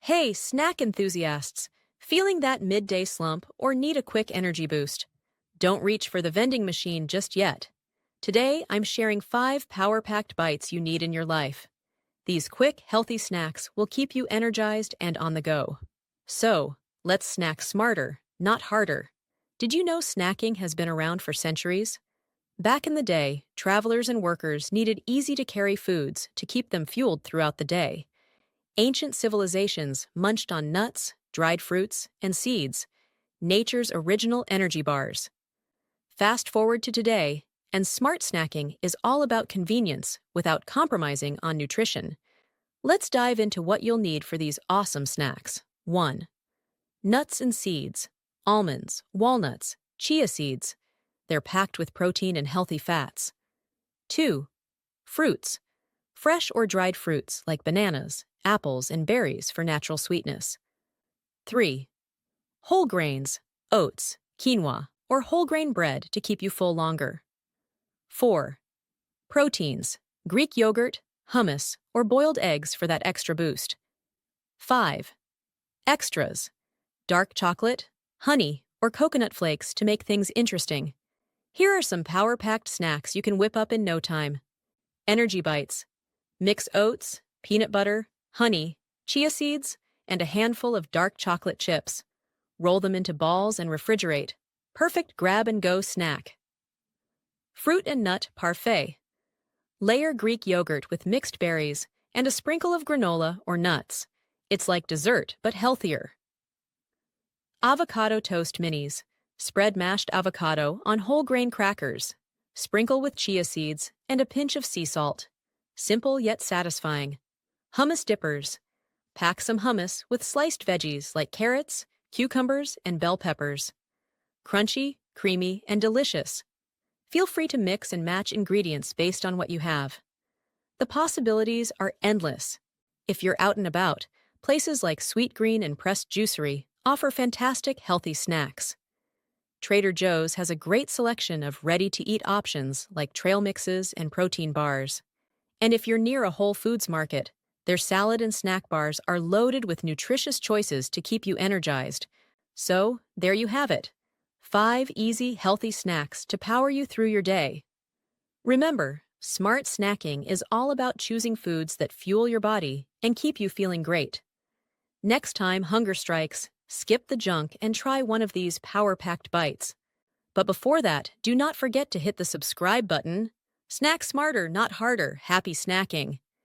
Hey, snack enthusiasts! Feeling that midday slump or need a quick energy boost? Don't reach for the vending machine just yet. Today, I'm sharing 5 power-packed bites you need in your life. These quick, healthy snacks will keep you energized and on the go. So, let's snack smarter, not harder. Did you know snacking has been around for centuries? Back in the day, travelers and workers needed easy-to-carry foods to keep them fueled throughout the day. Ancient civilizations munched on nuts, dried fruits, and seeds, nature's original energy bars. Fast forward to today, and smart snacking is all about convenience without compromising on nutrition. Let's dive into what you'll need for these awesome snacks. 1. Nuts and seeds. Almonds, walnuts, chia seeds. They're packed with protein and healthy fats. 2. Fruits. Fresh or dried fruits like bananas, apples, and berries for natural sweetness. 3. Whole grains, oats, quinoa, or whole grain bread to keep you full longer. 4. Proteins, Greek yogurt, hummus, or boiled eggs for that extra boost. 5. Extras, dark chocolate, honey, or coconut flakes to make things interesting. Here are some power-packed snacks you can whip up in no time. Energy bites. Mix oats, peanut butter, honey, chia seeds, and a handful of dark chocolate chips. Roll them into balls and refrigerate. Perfect grab-and-go snack. Fruit and Nut Parfait. Layer Greek yogurt with mixed berries and a sprinkle of granola or nuts. It's like dessert, but healthier. Avocado Toast Minis. Spread mashed avocado on whole grain crackers. Sprinkle with chia seeds and a pinch of sea salt. Simple yet satisfying. Hummus Dippers. Pack some hummus with sliced veggies like carrots, cucumbers, and bell peppers. Crunchy, creamy, and delicious. Feel free to mix and match ingredients based on what you have. The possibilities are endless. If you're out and about, places like Sweet Green and Pressed Juicery offer fantastic healthy snacks. Trader Joe's has a great selection of ready-to-eat options like trail mixes and protein bars. And if you're near a Whole Foods market, their salad and snack bars are loaded with nutritious choices to keep you energized. So, there you have it. 5 easy, healthy snacks to power you through your day. Remember, smart snacking is all about choosing foods that fuel your body and keep you feeling great. Next time hunger strikes, skip the junk and try one of these power-packed bites. But before that, do not forget to hit the subscribe button. Snack smarter, not harder. Happy snacking!